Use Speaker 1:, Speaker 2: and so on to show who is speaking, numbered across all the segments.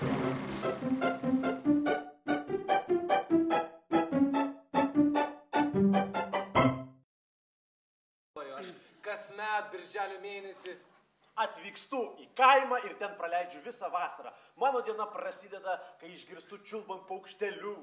Speaker 1: Kasmet birželio mėnesį
Speaker 2: atvykstu į kaimą ir ten praleidžiu visą vasarą. Mano diena prasideda, kai išgirstu čiulbant paukštelių.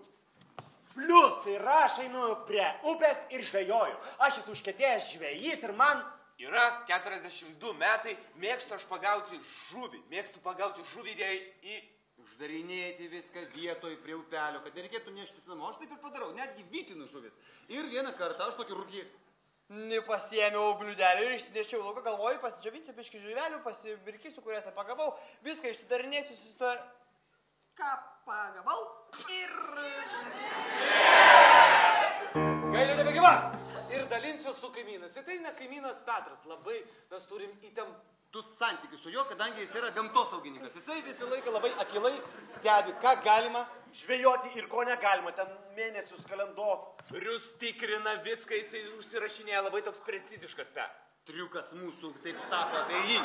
Speaker 2: Plius ir aš einu prie upės ir žvejoju. Aš esu užkietėjęs žvejys ir man...
Speaker 1: Yra 42 metai, mėgstu aš pagauti žuvį. Mėgstu pagauti žuvį ir jai
Speaker 3: uždarinėti viską vietoj prie upelio, kad nereikėtų neštis namo. Aš taip ir padarau, netgi vytinu žuvis. Ir vieną kartą aš tokį rūkį...
Speaker 4: Pasiėmiau bliudelį ir išsinešiau lauką, galvoju, pasidžiovinsiu piškį žuvelių, pasibirkysiu, kuriuose pagavau, viską išsidarinėsiu, Ką pagavau ir...
Speaker 1: Gailė nebegyva! Ir dalinsiu su kaimynas. Ir tai ne kaimynas Petras, labai mes turim
Speaker 3: įtemptus santykius su juo, kadangi jis yra gamtosaugininkas. Jisai visą laiką labai akilai stebi, ką galima
Speaker 2: žvejoti ir ko negalima, ten mėnesius
Speaker 1: kalendorius tikrina viską, jisai užsirašinėja labai toks preciziškas
Speaker 3: Triukas mūsų, taip sako apie jį.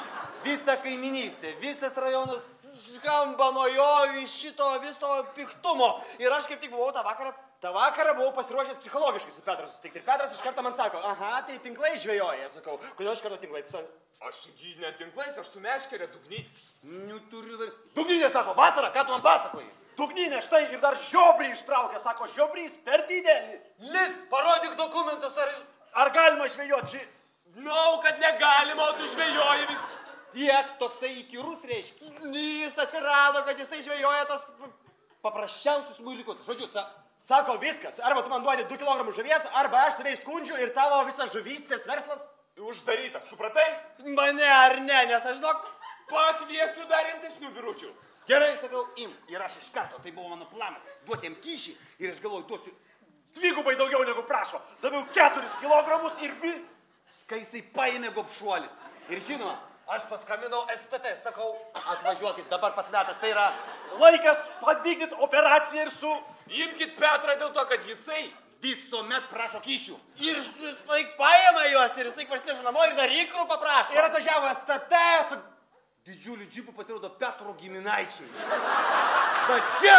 Speaker 3: Visa kaiminystė, visas rajonas
Speaker 4: skamba nuo jo iš šito viso piktumo. Ir aš kaip tik buvau tą vakarą buvau pasiruošęs psichologiškai su Petru susitikti. Ir Petras iš karto man sako, aha, tai tinklai žvejoja. Sakau, kodėl iš karto tinklai?
Speaker 1: Aš ne tinklais, aš su meškerė dugny.
Speaker 2: Dugninė sako, vasara, ką tu man pasakoji? Dugninė, štai, ir dar žiobrį ištraukė. Sako, žiobrys per didelį.
Speaker 1: Lis, parodyk dokumentus,
Speaker 2: ar galima žvejoti?
Speaker 1: Nau, kad negalima, o tu žvejoji vis.
Speaker 3: Tiek toksai įkyrus reiškia.
Speaker 4: Jis atsirado, kad jisai žvejoja tos
Speaker 3: paprasčiausius muilikus. Žodžiu,
Speaker 2: sako viskas. Arba tu man duodi 2 kg žuvies, arba aš tave skundžiu ir tavo visas žuvystės verslas
Speaker 1: uždarytas. Supratai?
Speaker 4: Mane ar ne, nes aš žinok,
Speaker 1: pakviesiu dar rimtesnių vyručių.
Speaker 3: Gerai, sakau, ir aš iš karto, tai buvo mano planas, duoti jam kyšį ir aš galvoju, duosiu
Speaker 2: 2 daugiau negu prašo. Daviau 4 kg ir
Speaker 3: Skaisai paėmė gobšuolis. Ir žinoma,
Speaker 1: aš paskambinau STT, sakau,
Speaker 3: atvažiuokit, dabar pats metas, tai yra
Speaker 2: laikas padvykdyti operaciją ir
Speaker 1: Imkit Petrą dėl to, kad jisai
Speaker 3: visuomet prašo kyšių.
Speaker 4: Ir jis paėmė juos ir jisai parsineša namo ir dar ikrų paprašo.
Speaker 2: Ir atvažiavo STT su
Speaker 3: didžiuliu džipu pasirodo Petro giminaičiai. Bet čia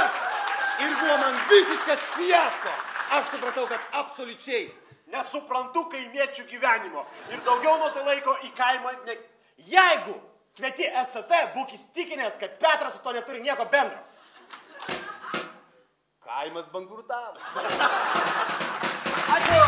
Speaker 3: ir buvo man visiškas fiasko. Aš supratau, kad absoliučiai
Speaker 2: nesuprantu kaimiečių gyvenimo. Ir daugiau nuo to laiko į kaimą Jeigu kvieti STT, būk įstikinęs, kad Petras su to neturi nieko bendro.
Speaker 3: Kaimas bankrutavo.
Speaker 4: Ačiū.